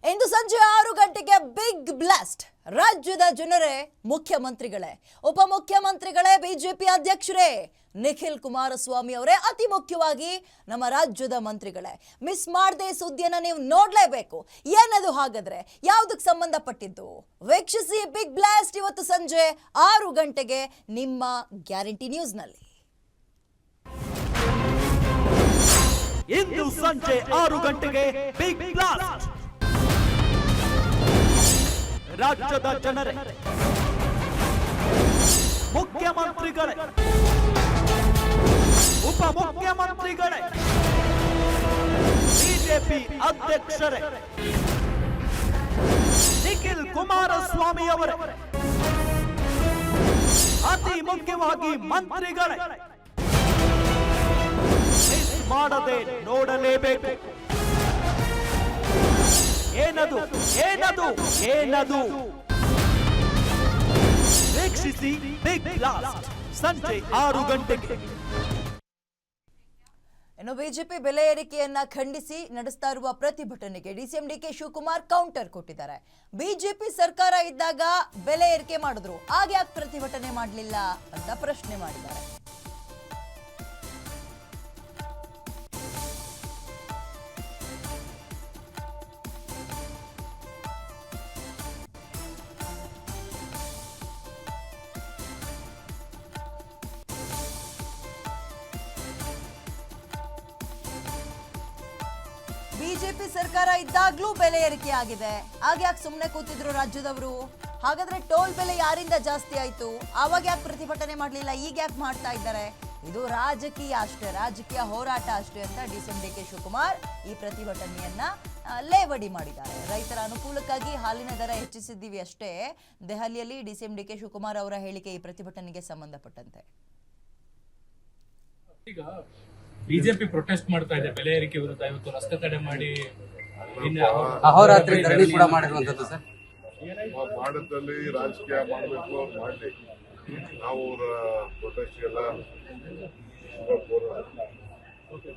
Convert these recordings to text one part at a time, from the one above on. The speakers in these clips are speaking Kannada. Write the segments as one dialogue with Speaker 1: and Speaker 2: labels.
Speaker 1: ಇಂದು ಸಂಜೆ 6 ಗಂಟೆಗೆ ಬಿಗ್ ಬ್ಲಾಸ್ಟ್. ರಾಜ್ಯದ ಜನರೇ ಮುಖ್ಯಮಂತ್ರಿಗಳೇ, ಉಪಮುಖ್ಯಮಂತ್ರಿಗಳೇ, ಬಿಜೆಪಿ ಅಧ್ಯಕ್ಷರೇ, ನಿಖಿಲ್ ಕುಮಾರಸ್ವಾಮಿ ಅವರೇ, ಅತಿ ಮುಖ್ಯವಾಗಿ ನಮ್ಮ ರಾಜ್ಯದ ಮಂತ್ರಿಗಳೇ. ಮಿಸ್ ಮಾಡದೆ ಸುದ್ದಿಯನ್ನು ನೀವು ನೋಡಲೇಬೇಕು. ಏನದು ಹಾಗಾದ್ರೆ, ಯಾವುದಕ್ಕೆ ಸಂಬಂಧಪಟ್ಟಿದ್ದು? ವೀಕ್ಷಿಸಿ ಬಿಗ್ ಬ್ಲಾಸ್ಟ್ ಇವತ್ತು ಸಂಜೆ 6 ಗಂಟೆಗೆ ನಿಮ್ಮ ಗ್ಯಾರಂಟಿ ನ್ಯೂಸ್ನಲ್ಲಿ.
Speaker 2: ಇಂದು ಸಂಜೆ 6 ಗಂಟೆಗೆ ಬಿಗ್ ಬ್ಲಾಸ್ಟ್. ರಾಜ್ಯದ ಜನರೇ, ಮುಖ್ಯಮಂತ್ರಿಗಳೇ, ಉಪಮುಖ್ಯಮಂತ್ರಿಗಳೇ, ಬಿಜೆಪಿ ಅಧ್ಯಕ್ಷರೇ, ನಿಖಿಲ್ ಕುಮಾರಸ್ವಾಮಿ ಅವರೇ, ಅತಿ ಮುಖ್ಯವಾಗಿ ಮಂತ್ರಿಗಳೇ, ಮಿಸ್ ಮಾಡದೆ ನೋಡಲೇಬೇಕು. ಏನದು ಏನದು ಏನದು? ವೀಕ್ಷಿಸಿ ಬಿಗ್ ಬ್ಲಾಸ್ಟ್ ಸಂಜೆ 6 ಗಂಟೆಗೆ.
Speaker 1: ಇನ್ನು ಬಿಜೆಪಿ ಬೆಲೆ ಏರಿಕೆಯನ್ನ ಖಂಡಿಸಿ ನಡೆಸ್ತಾ ಇರುವ ಪ್ರತಿಭಟನೆಗೆ ಡಿಸಿಎಂ ಡಿಕೆ ಶಿವಕುಮಾರ್ ಕೌಂಟರ್ ಕೊಟ್ಟಿದ್ದಾರೆ. ಬಿಜೆಪಿ ಸರ್ಕಾರ ಇದ್ದಾಗ ಬೆಲೆ ಏರಿಕೆ ಮಾಡಿದ್ರು, ಆಗ ಯಾಕೆ ಪ್ರತಿಭಟನೆ ಮಾಡಲಿಲ್ಲ ಅಂತ ಪ್ರಶ್ನೆ ಮಾಡಿದ್ದಾರೆ. ಬಿಜೆಪಿ ಸರ್ಕಾರ ಇದ್ದಾಗ್ಲೂ ಬೆಲೆ ಏರಿಕೆ ಆಗಿದೆ, ಆಗ ಯಾಕೆ ಸುಮ್ಮನೆ ಕೂತಿದ್ರು ರಾಜ್ಯದವರು? ಹಾಗಾದ್ರೆ ಟೋಲ್ ಬೆಲೆ ಯಾರಿಂದ ಜಾಸ್ತಿ ಆಯ್ತು? ಆವಾಗ ಯಾಕೆ ಪ್ರತಿಭಟನೆ ಮಾಡಲಿಲ್ಲ, ಈಗ ಯಾಕೆ ಮಾಡ್ತಾ ಇದ್ದಾರೆ? ಇದು ರಾಜಕೀಯ ಅಷ್ಟೇ, ರಾಜಕೀಯ ಹೋರಾಟ ಅಷ್ಟೇ ಅಂತ ಡಿಸಿಎಂ ಡಿಕೆ ಶಿವಕುಮಾರ್ ಈ ಪ್ರತಿಭಟನೆಯನ್ನ ಲೇವಡಿ ಮಾಡಿದ್ದಾರೆ. ರೈತರ ಅನುಕೂಲಕ್ಕಾಗಿ ಹಾಲಿನ ದರ ಹೆಚ್ಚಿಸಿದ್ದೀವಿ ಅಷ್ಟೇ. ದೆಹಲಿಯಲ್ಲಿ ಡಿಸಿಎಂ ಡಿಕೆ ಶಿವಕುಮಾರ್ ಅವರ ಹೇಳಿಕೆ ಈ ಪ್ರತಿಭಟನೆಗೆ ಸಂಬಂಧಪಟ್ಟಂತೆ.
Speaker 3: ಈಗ ಬಿಜೆಪಿ ಪ್ರೊಟೆಸ್ಟ್ ಮಾಡ್ತಾ ಇದೆ ಬೆಲೆ ಏರಿಕೆ ವಿರುದ್ಧ. ಇವತ್ತು ರಸ್ತೆ ತಡೆ ಮಾಡಿ
Speaker 4: ಅಹೋರಾತ್ರಿ ಧರಣಿ ಕೂಡ ಮಾಡಿರುವಂತದ್ದು ಸರ್.
Speaker 5: ಮಾಡೋದ್ರಲ್ಲಿ ರಾಜಕೀಯ ಮಾಡಬೇಕು ಮಾಡಲಿ. ನಾವು ಪ್ರೊಟೆಸ್ಟ್ಗೆಲ್ಲ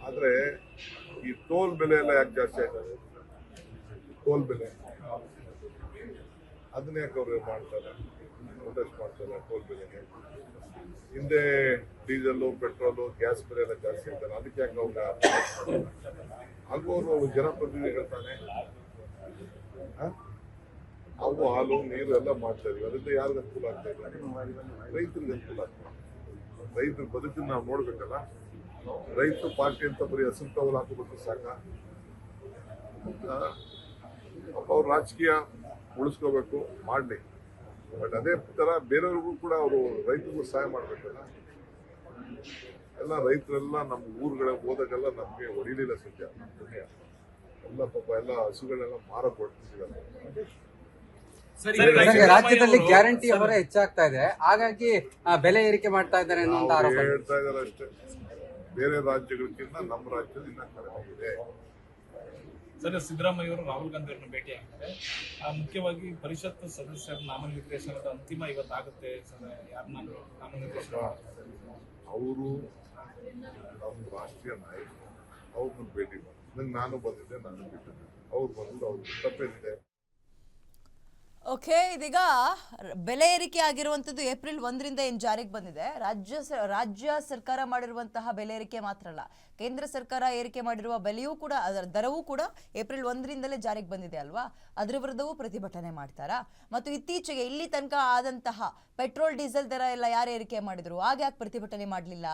Speaker 5: ಆದ್ರೆ ಈ ಟೋಲ್ ಬೆಲೆ ಎಲ್ಲ ಯಾಕೆ ಜಾಸ್ತಿ ಆಯ್ತದೆ? ಟೋಲ್ ಬೆಲೆ ಅದನ್ನ ಯಾಕೆ ಅವ್ರು ಮಾಡ್ತಾರೆ, ಪ್ರೊಟೆಸ್ಟ್ ಮಾಡ್ತಾರೆ ಟೋಲ್ ಬೆಲೆಗೆ? ಹಿಂದೆ ಡೀಸೆಲ್ಲು, ಪೆಟ್ರೋಲು, ಗ್ಯಾಸ್ ಬೆಲೆ ಎಲ್ಲ ಜಾಸ್ತಿ ಇರ್ತಾರೆ, ಅದಕ್ಕೆ ಯಾಕೆ ಅವ್ರು ಹಾಗೂ ಅವರು ಜನಪ್ರತಿನಿಧಿಗಳು ತಾನೆ ಅವು ಹಾಲು ನೀರು ಎಲ್ಲ ಮಾಡ್ತಾ ಇದೀವಿ. ಅದರಿಂದ ಯಾರಿಗ ಅನುಕೂಲ ಆಗ್ತಾ ಇದೆ? ರೈತರಿಗೆ ಅನುಕೂಲ ಆಗ್ತದೆ. ರೈತರ ಬದುಕನ್ನು ನಾವು ನೋಡ್ಬೇಕಲ್ಲ. ರೈತ ಪಾರ್ಟಿ ಅಂತ ಬರೀ ಹಸಿರು ಟವಲ್ ಹಾಕೋಬೇಕು ಸಾಕ? ಅವ್ರು ರಾಜಕೀಯ ಉಳಿಸ್ಕೋಬೇಕು ಮಾಡಲಿ, ಬಟ್ ಅದೇ ತರ ಬೇರೆಯವ್ರಿಗೂ ಕೂಡ ಅವರು ರೈತರಿಗೂ ಸಹಾಯ ಮಾಡ್ಬೇಕಲ್ಲ. ಎಲ್ಲ ರೈತರೆಲ್ಲ ನಮ್ಮ ಊರುಗಳಿಗೆ ಹೋದಾಗೆಲ್ಲ ನಮ್ಗೆ ಹೊಡಿಲಿಲ್ಲ ಸದ್ಯ. ಎಲ್ಲ ಪಾಪ ಎಲ್ಲ ಹಸುಗಳೆಲ್ಲ ಮಾರಕ್ ಹೊಡ್ತಿದ್ದೀವಲ್ಲ.
Speaker 4: ರಾಜ್ಯದಲ್ಲಿ ಗ್ಯಾರಂಟಿ ಹೊರೆ ಹೆಚ್ಚಾಗ್ತಾ ಇದೆ, ಹಾಗಾಗಿ ಬೆಲೆ ಏರಿಕೆ ಮಾಡ್ತಾ ಇದ್ದಾರೆ ಅನ್ನುವಂತ ಆರೋಪ
Speaker 5: ಹೇಳ್ತಾ ಇದಾರೆ ಅಷ್ಟೇ. ಬೇರೆ ರಾಜ್ಯಗಳಿಗಿಂತ ನಮ್ಮ ರಾಜ್ಯದಲ್ಲಿ ಇನ್ನ ಕಡಿಮೆ ಇದೆ.
Speaker 3: ಸರ್, ಸಿದ್ದರಾಮಯ್ಯ ಅವರು ರಾಹುಲ್ ಗಾಂಧಿ ಅವರನ್ನು ಭೇಟಿ ಆಗ್ತಾರೆ. ಮುಖ್ಯವಾಗಿ ಪರಿಷತ್ ಸದಸ್ಯರ ನಾಮನಿರ್ದೇಶನದ ಅಂತಿಮ ಇವತ್ತಾಗುತ್ತೆ ಸರ್. ಯಾರನ್ನ ನಾಮನಿರ್ದೇಶನ?
Speaker 5: ಅವರು ನಮ್ಮ ರಾಷ್ಟ್ರೀಯ ನಾಯಕರು, ಅವ್ರನ್ನ ಭೇಟಿ ಮಾಡಿ ನಾನು ಬಂದಿದ್ದೆ, ನಾನು ಬಿಟ್ಟಿದ್ದೆ. ಅವ್ರು ಬಂದ್ರು, ಅವ್ರ ತಪ್ಪೇನಿದೆ?
Speaker 1: ಓಕೆ, ಇದೀಗ ಬೆಲೆ ಏರಿಕೆ ಆಗಿರುವಂಥದ್ದು ಏಪ್ರಿಲ್ 1ರಿಂದ ಏನು ಜಾರಿಗೆ ಬಂದಿದೆ. ರಾಜ್ಯ ಸರ್ಕಾರ ಮಾಡಿರುವಂತಹ ಬೆಲೆ ಏರಿಕೆ ಮಾತ್ರ ಅಲ್ಲ, ಕೇಂದ್ರ ಸರ್ಕಾರ ಏರಿಕೆ ಮಾಡಿರುವ ಬೆಲೆಯೂ ಕೂಡ, ಅದರ ದರವೂ ಕೂಡ ಏಪ್ರಿಲ್ 1ರಿಂದಲೇ ಜಾರಿಗೆ ಬಂದಿದೆ ಅಲ್ವಾ? ಅದರ ವಿರುದ್ಧವೂ ಪ್ರತಿಭಟನೆ ಮಾಡ್ತಾರಾ? ಮತ್ತು ಇತ್ತೀಚೆಗೆ ಇಲ್ಲಿ ತನಕ ಆದಂತಹ ಪೆಟ್ರೋಲ್ ಡೀಸೆಲ್ ದರ ಎಲ್ಲ ಯಾರು ಏರಿಕೆ ಮಾಡಿದ್ರು, ಆಗ ಯಾಕೆ ಪ್ರತಿಭಟನೆ ಮಾಡಲಿಲ್ಲ?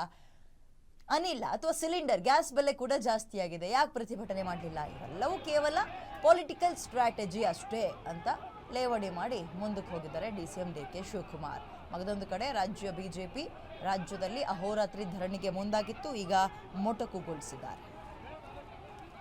Speaker 1: ಅನಿಲ ಅಥವಾ ಸಿಲಿಂಡರ್ ಗ್ಯಾಸ್ ಬೆಲೆ ಕೂಡ ಜಾಸ್ತಿ ಆಗಿದೆ, ಯಾಕೆ ಪ್ರತಿಭಟನೆ ಮಾಡಲಿಲ್ಲ? ಇವೆಲ್ಲವೂ ಕೇವಲ ಪೊಲಿಟಿಕಲ್ ಸ್ಟ್ರಾಟಜಿ ಅಷ್ಟೇ ಅಂತ ಲೇವಡಿ ಮಾಡಿ ಮುಂದಕ್ಕೆ ಹೋಗಿದ್ದಾರೆ ಡಿಸಿಎಂ ಡಿಕೆ ಶಿವಕುಮಾರ್. ಮಗದೊಂದು ಕಡೆ ರಾಜ್ಯ ಬಿಜೆಪಿ ರಾಜ್ಯದಲ್ಲಿ ಅಹೋರಾತ್ರಿ ಧರಣಿಗೆ ಮುಂದಾಗಿತ್ತು, ಈಗ ಮೊಟಕುಗೊಳಿಸಿದ್ದಾರೆ.